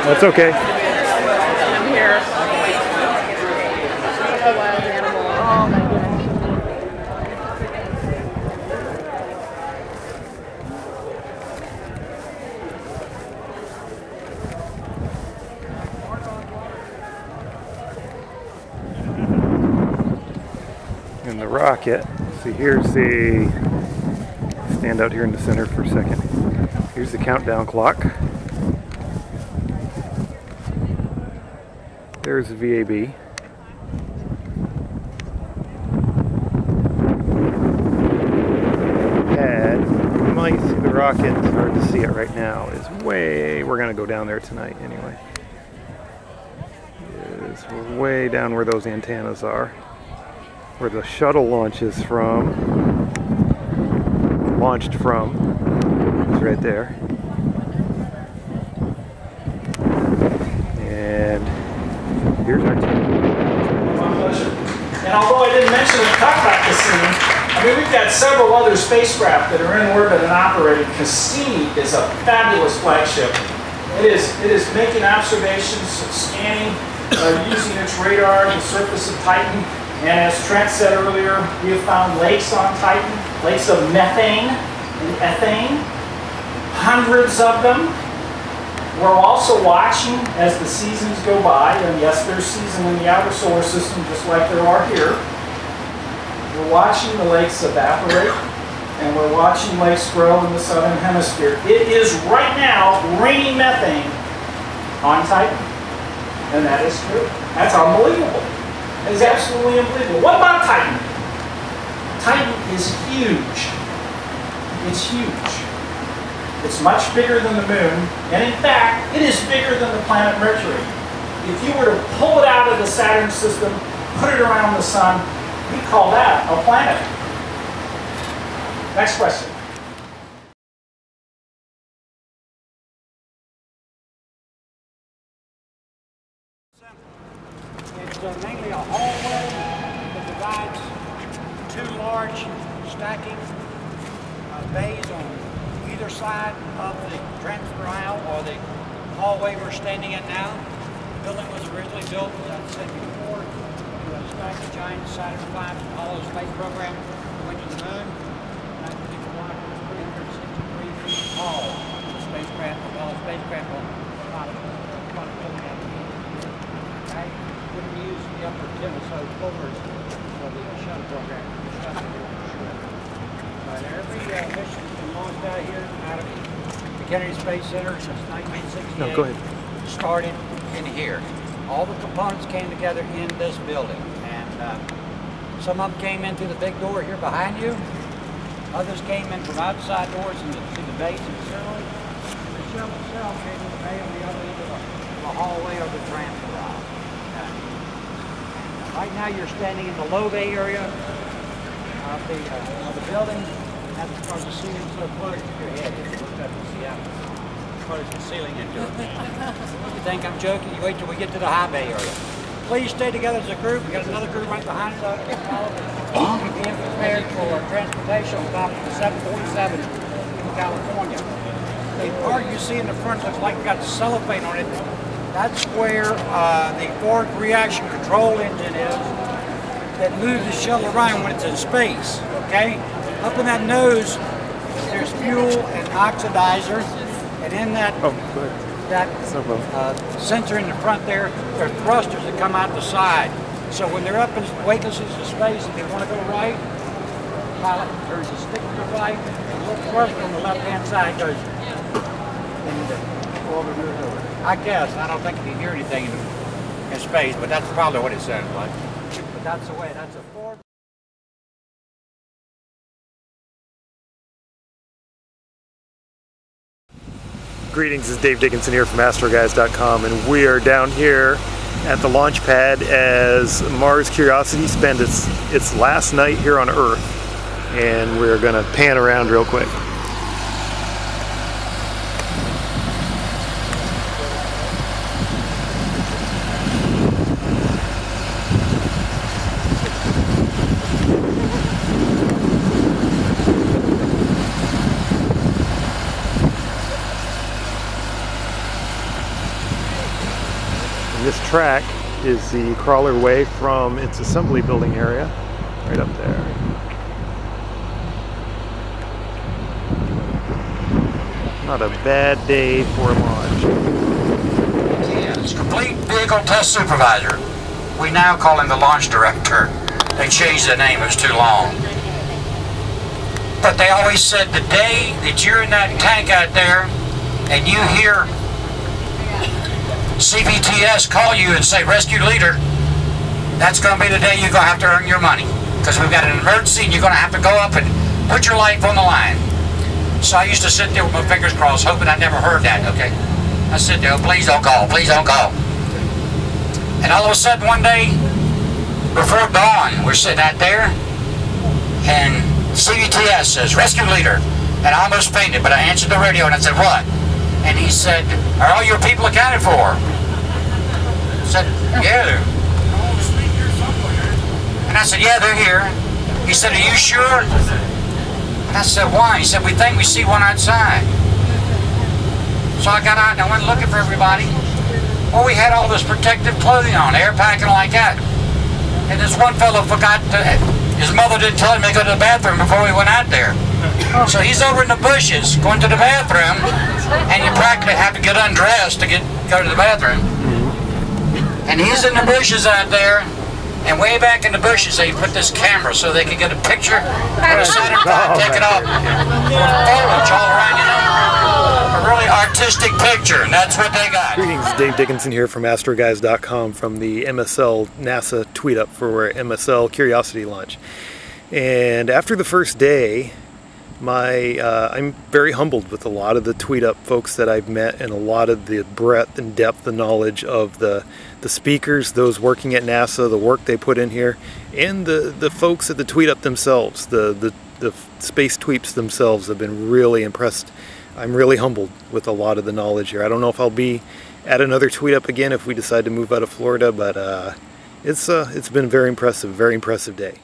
That's okay. I'm here. A wild animal. Oh my goodness. And the rocket. See, here's the, stand out here in the center for a second. Here's the countdown clock. There's the VAB. Pad, you might see the rocket, it's hard to see it right now, is way, we're gonna go down there tonight anyway. We're way down where those antennas are. Where the shuttle launches from, launched from, is right there. And here's our team. My pleasure. And although I didn't mention or talk about Cassini, I mean, we've got several other spacecraft that are in orbit and operating. Cassini is a fabulous flagship. It is making observations, scanning, using its radar, the surface of Titan. And as Trent said earlier, we have found lakes on Titan, lakes of methane and ethane, hundreds of them. We're also watching as the seasons go by, and yes, there's season in the outer solar system just like there are here. We're watching the lakes evaporate, and we're watching lakes grow in the southern hemisphere. It is right now raining methane on Titan, and that is true. That's unbelievable. It is absolutely unbelievable. What about Titan? Titan is huge. It's huge. It's much bigger than the moon, and in fact, it is bigger than the planet Mercury. If you were to pull it out of the Saturn system, put it around the sun, we call that a planet. Next question. It's mainly a hallway that divides two large stacking bays on either side of the transfer aisle or the hallway we're standing in now. The building was originally built, as I said before, to stack a giant Saturn V Apollo space program that went to the moon. That particular block was 363 feet tall. The spacecraft, the Apollo spacecraft, will about okay? Wouldn't use the upper 10 or so floors for the shuttle program. But every mission has been launched out here, out of the Kennedy Space Center since 1968. No, go ahead. Started in here. All the components came together in this building. And some of them came in through the big door here behind you. Others came in from outside doors into the base and facility. And the shuttle itself came in the bay on the other end of the hallway or the transfer aisle. Right now you're standing in the low bay area of the building. That's because the ceiling's so close to your head. If you look up and see how close the ceiling into it. You think I'm joking? You wait till we get to the high bay area. Please stay together as a group. We got another group right behind us. Being prepared for transportation on top of the 747 in California. The part you see in the front looks like it's got cellophane on it. That's where the forward reaction control engine is that moves the shuttle around when it's in space. Okay? Up in that nose, there's fuel and oxidizer, and in that sensor in the front there are thrusters that come out the side. So when they're up in weightless into space and they want to go right, the pilot turns the stick to the right, and the little thruster on the left-hand side goes over and over. I guess. I don't think you can hear anything in space, but that's probably what it sounds like. But that's the way. That's a forward. Greetings, this is Dave Dickinson here from AstroGuys.com, and we are down here at the launch pad as Mars Curiosity spent its last night here on Earth, and we're going to pan around real quick. this track is the crawler way from its assembly building area, right up there. Not a bad day for a launch. It's Complete Vehicle Test Supervisor. We now call him the Launch Director. They changed the name, it was too long. But they always said the day that you're in that tank out there and you hear CVTS call you and say rescue leader, that's going to be the day you're going to have to earn your money, because we've got an emergency and you're going to have to go up and put your life on the line. So I used to sit there with my fingers crossed hoping I never heard that. Okay, I sit there, oh, please don't call, please don't call. And all of a sudden one day before dawn we're sitting out there and CVTS says rescue leader, and I almost fainted, but I answered the radio and I said, what? And he said, are all your people accounted for? I said, yeah, they're. And I said, yeah, they're here. He said, are you sure? And I said, why? He said, we think we see one outside. So I got out and I went looking for everybody. Well, we had all this protective clothing on, air packing like that. And this one fellow forgot to, his mother didn't tell him to go to the bathroom before we went out there. So he's over in the bushes going to the bathroom, and you practically have to get undressed to go to the bathroom. And he's in the bushes out there, and way back in the bushes they put this camera so they could get a picture of the center part, take it off, foliage all around, you know. A really artistic picture, and that's what they got. Greetings, Dave Dickinson here from AstroGuys.com from the MSL NASA tweet-up for MSL Curiosity launch. And after the first day, I'm very humbled with a lot of the tweet-up folks that I've met, and a lot of the breadth and depth of knowledge of the speakers, those working at NASA, the work they put in here, and the folks at the tweet-up themselves, the space tweeps themselves have been really impressed. I'm really humbled with a lot of the knowledge here. I don't know if I'll be at another tweet-up again if we decide to move out of Florida, but it's been a very impressive day.